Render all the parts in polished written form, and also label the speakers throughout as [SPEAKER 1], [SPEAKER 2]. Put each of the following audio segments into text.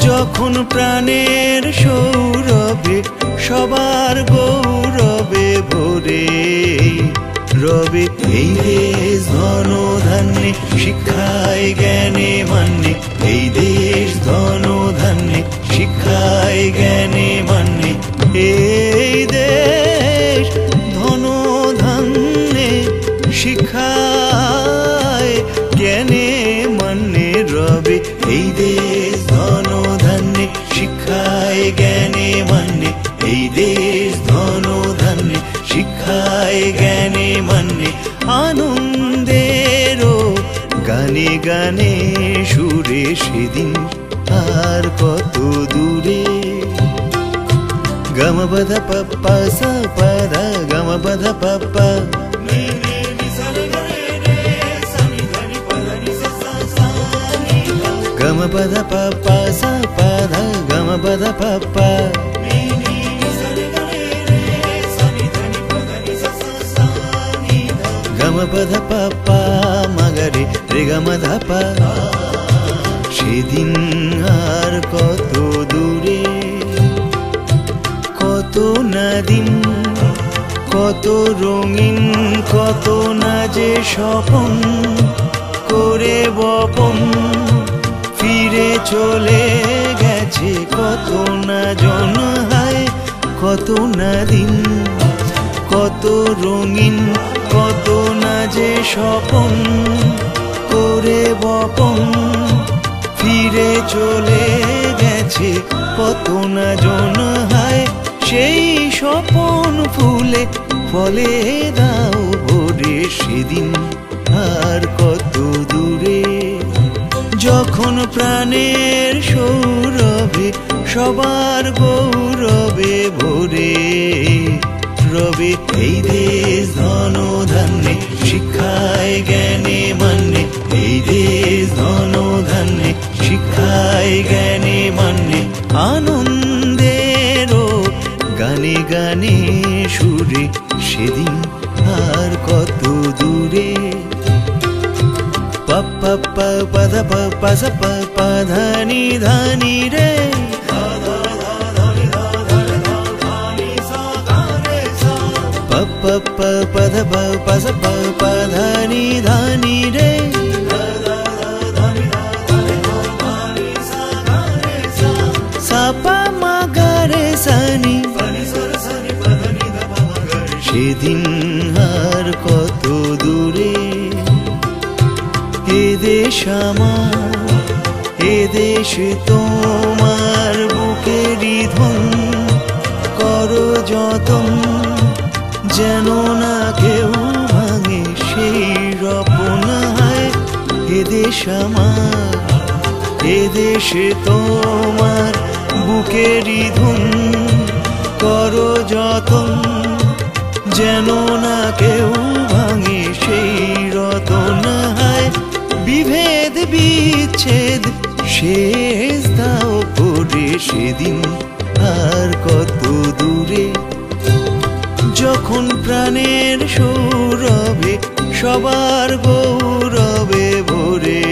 [SPEAKER 1] যখন প্রাণের সৌরভে সবার গৌরবে ভরে রবে এই দেশ ধন ধান্যে শিক্ষায় জ্ঞানে মান্যে এই দেশ ধন ধান্যে শিক্ষায় জ্ঞানে মান্যে এই দেশ ধন ধান্যে শিক্ষায় জ্ঞানে মান্যে রবে এই দেশ ধন ধান্যে শিক্ষায় জ্ঞানে মান্যে এই দেশ ধন ধান্যে শিক্ষায় জ্ঞানে মান্যে আনন্দেরও গানে গানে সুরে সেদিন আর কত দূরে গম পধ পপ্পা সা পধ গম পধ পপ্পা গম পধ পপ্পা সা পধ গম পধ পপ্পা গম পধ পপ্পা মগরে রে গম ধ পা সেদিন আর কত দূরে কত না দিন কত রঙিন কত না যে স্বপন করে বপন ফিরে চলে গেছে কত না জন হায় কত না দিন কত রঙিন কত না যে স্বপন করে বপন ফিরে চলে গেছে কত না জন হায় সেই স্বপন ফুলে ফলে দাও ভরে সেদিন আর কত দূরে যখন প্রাণের সৌরভে সবার গৌরবে ভরে রবে এই দেশ ধন ধান্যে শিক্ষায় জ্ঞানে মান্যে এই দেশ ধন ধান্যে শিক্ষায় জ্ঞানে মান্যে আনন্দেরও গানে গানে সুরে সেদিন আর কত দূরে পপ্পা পধ পপ্পা সা পা ধানি ধানি রে পপ্পা পধ পপ্পা সা পা ধানি ধানি রে সা পা মা গা রে সানি সেদিন আর কত দূরে এ দেশ আমার এ দেশ তোমার বুকেরই ধন করো যতন যেন না কেউ ভাঙে সেই রপন হায় এ দেশ আমার এ দেশ তোমার বুকেরই ধন করো যতন যেন না কেউ ভাঙে সেই রতন হায় বিভেদ বিচ্ছেদ শেষ দাও করে সেদিন আর কত দূরে যখন প্রাণের সৌরভে সবার গৌরবে ভরে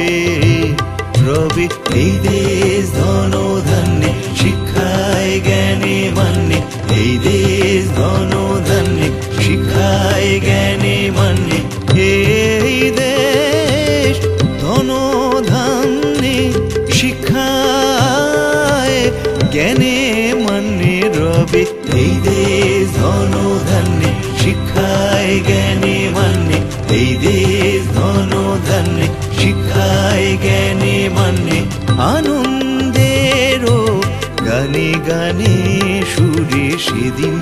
[SPEAKER 1] রবে এই দেশ ধন ধান্যে শিক্ষায় জ্ঞানে মান্যে এই দেশ ধন ধান্যে শিক্ষায় জ্ঞানে মান্যে এই দেশ ধন ধান্যে শিক্ষায় জ্ঞানে মান্যে রবে এই দেশ ধন ধান্যে শিক্ষায় জ্ঞানে মান্যে এই দেশ ধন ধান্যে শিক্ষায় জ্ঞানে মান্যে আনন্দেরও গানে গানে সুরে সেদিন